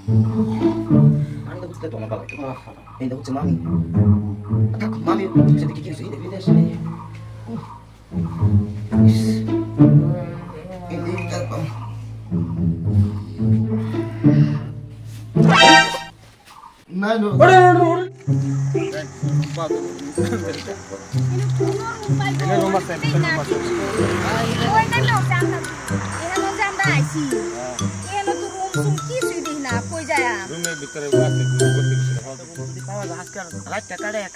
আমি তো বুঝতে তো না বাবা এই হচ্ছে মামি থাক মামি যদি কি কিছু এই বিদেশ নেই এই দিকটা না নো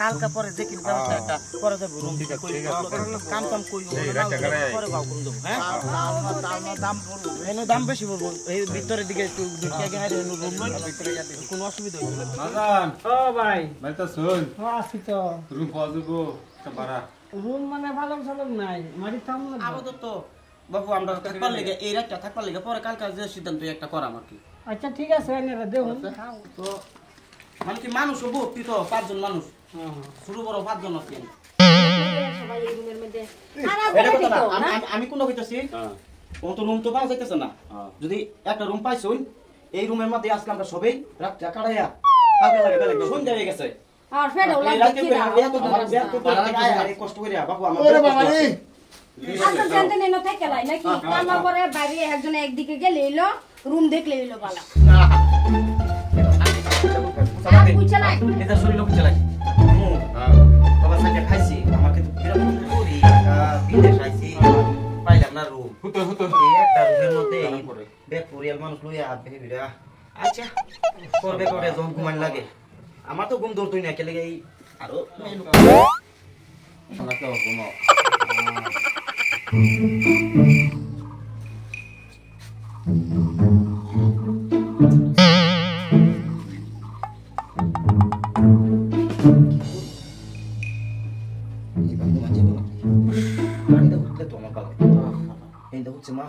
কালকা পরে দেখি পরে দেবো রুম কাম কাম কই দাম বেশি বলবো এই ভিতরের দিকে একটু কোনো অসুবিধা হইবে ভাই ভাই তো শুন আসি তো রুম পাওয়া যাবো ভাড়া রুম মানে ভালো ভালো নাই মারি থাম না আপাতত বাবু আমরা থাকবার লেগে এই রাতটা থাকবার লেগে পরে কালকা যে সিদ্ধান্ত একটা করাম আর কি আচ্ছা ঠিক আছে এনে দেখুন তো মানে কি মানুষ ভর্তি তো 5 জন মানুষ শুরু বড় 5 জন আছে সবাই এই রুমের মধ্যে আমি কোন কইতাছি কত রুম তো পাওয়া যাইতেছে না যদি একটা রুম পাইছুন এই রুমের মধ্যে আজকে আমরা সবাই রাতটা কাটাইয়া কালকে লাগে সন্ধ্যা হয়ে গেছে আর ফেডও লাগবে কি কষ্ট কইরা বাবু আমার ওরে বাবা রে আচ্ছা জানতে নেন থাকে লাই নাকি আমার পরে বাইরে একজন একদিকে গেলে এলো রুম দেখলে এলো বালা কুচলাই এটা শরীর লোক চালাই বাবা সাথে খাইছি আমাকে তো বিরক্ত করি বিদেশ আইছি পাইলাম না রুম হতো এই একটা রুমের মধ্যে বেক পরিয়াল মানুষ লইয়া হাত দেখে বিরা আচ্ছা করবে করে যখন ঘুমান লাগে আমার তো ঘুম ধরতই না কেলে এই আরো আমরা তো ঘুমাও cuma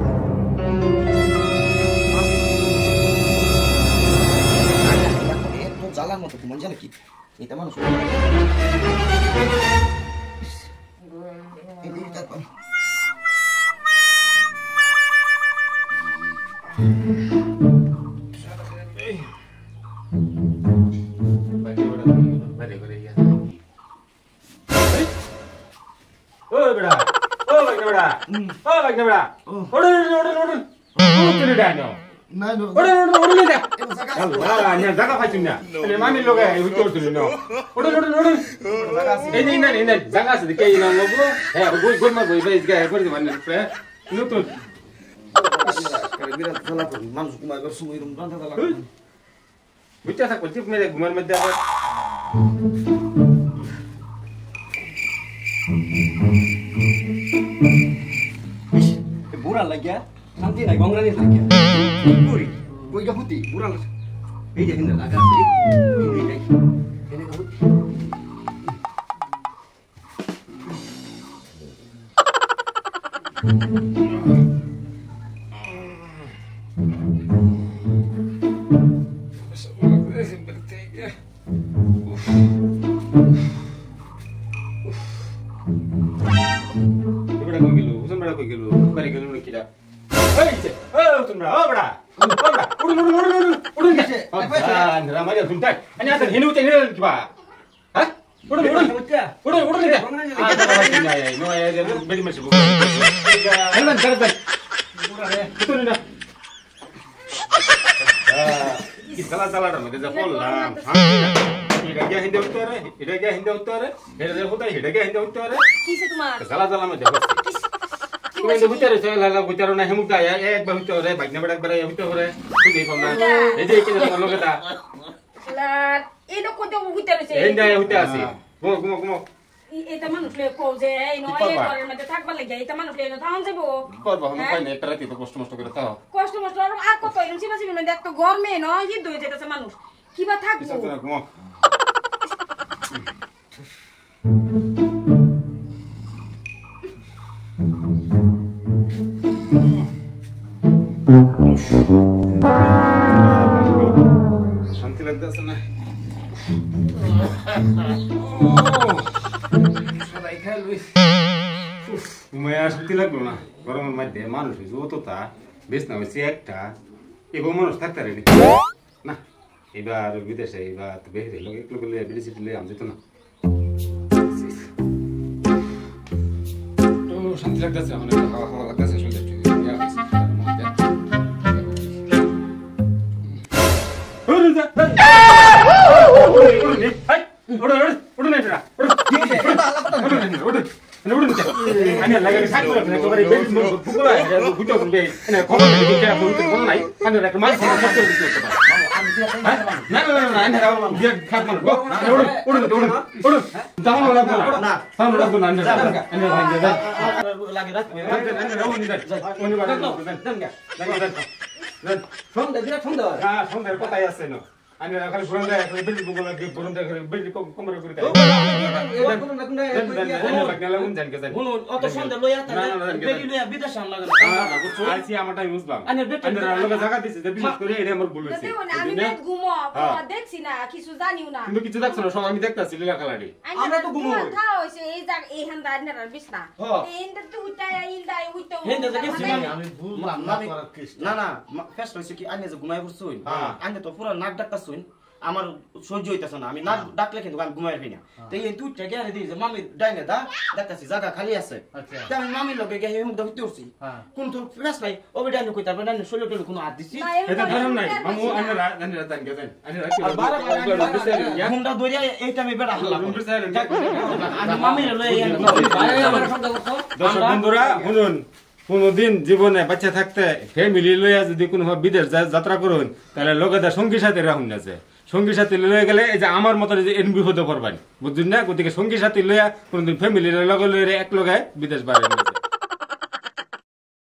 itu jalan mau tuh jalan lagi kita mana sudah ini kita bang buran lagi ya, nanti naik bangunan ini lagi ya. Buri, gue gak putih, buran. Ini dia hendak agak sih, ini kayak, ini gak putih. Eta মানুষ লে কও যে এই নয় এই ঘরের মধ্যে থাকবার লাগি এটা মানুষ লে তাহন যাবো করব আমি কই না একটা রাতে তো কষ্ট করে তাও কষ্ট আর কত এরকম সিবাসি মধ্যে একটা গরমে নয় হিট হয়ে যেতেছে মানুষ কিবা থাকবো শান্তি লাগতেছে না শান্তি লাগলো না গরমের মধ্যে মানুষ যতটা বেশ না হয়েছে একটা এবার মানুষ থাকতে পারেনি না এবার বিদেশে এবার বেরিয়ে লোক একটু করলে বিদেশি দিলে আমি যেত না তো শান্তি লাগতেছে অনেক হাওয়া হাওয়া লাগতেছে শুনতে সন্ধ্যার কথাই আছে না আমি খালি ফোন দেয় বিল্ডিং বগল লাগে ফোন দেয় বিল্ডিং কমরে করে দেয় অত সন্ধ্যা লইয়া বেরি লইয়া বিদেশ আন লাগে আইছি আমারটাই বুঝলাম আমি লোকে জায়গা দিছি যে বিশেষ করে এটা আমার ভুল হইছে আমি নেট ঘুমো দেখছি না কিছু জানিও না তুমি কিছু দেখছ না সব আমি দেখতাছি লীলা খেলাড়ি আমরা তো ঘুমো থা হইছে এই জায়গা এই হান্দা নেরার বিছনা এইন্দা তো উঠায় ইলদাই উঠতে হেন্দা দেখছি আমি বুঝলাম না না ফেস্ট হইছে কি আইনে যে ঘুমাই পড়ছুই আইনে তো পুরো নাক ডাকতাছুই আমার সহ্য হইতাছ না আমি নাক ডাকলে কিন্তু আমি ঘুমাই পাই না তো এই তুই টাকা রে দিই যে মামি ডাইনে দা দেখতাছি জায়গা খালি আছে তাই আমি মামি লগে গিয়ে মুখ দাও হইতে কোন তো ফেস্ট নাই ও বেডাইনে কই তারপর ডাইনে শৈল টল কোনো হাত দিছি এটা ধরন নাই মামু আমি রাত গেছেন আমি ঘুমটা দইরা এই টাইমে বেড়া হল্লা আমি মামি লই দর্শক বন্ধুরা শুনুন কোনদিন জীবনে বাচ্চা থাকতে ফ্যামিলি লইয়া যদি কোনো বিদেশ যাত্রা করুন তাহলে লোকেদের সঙ্গী সাথে রাখুন আছে সঙ্গী সাথী লইয়া গেলে এই যে আমার মতো যে এন বিপদে পড়বেন বুঝছেন না গতিকে সঙ্গী সাথী লইয়া কোনদিন ফ্যামিলির লগে লইয়া এক লগায় বিদেশ বাইরে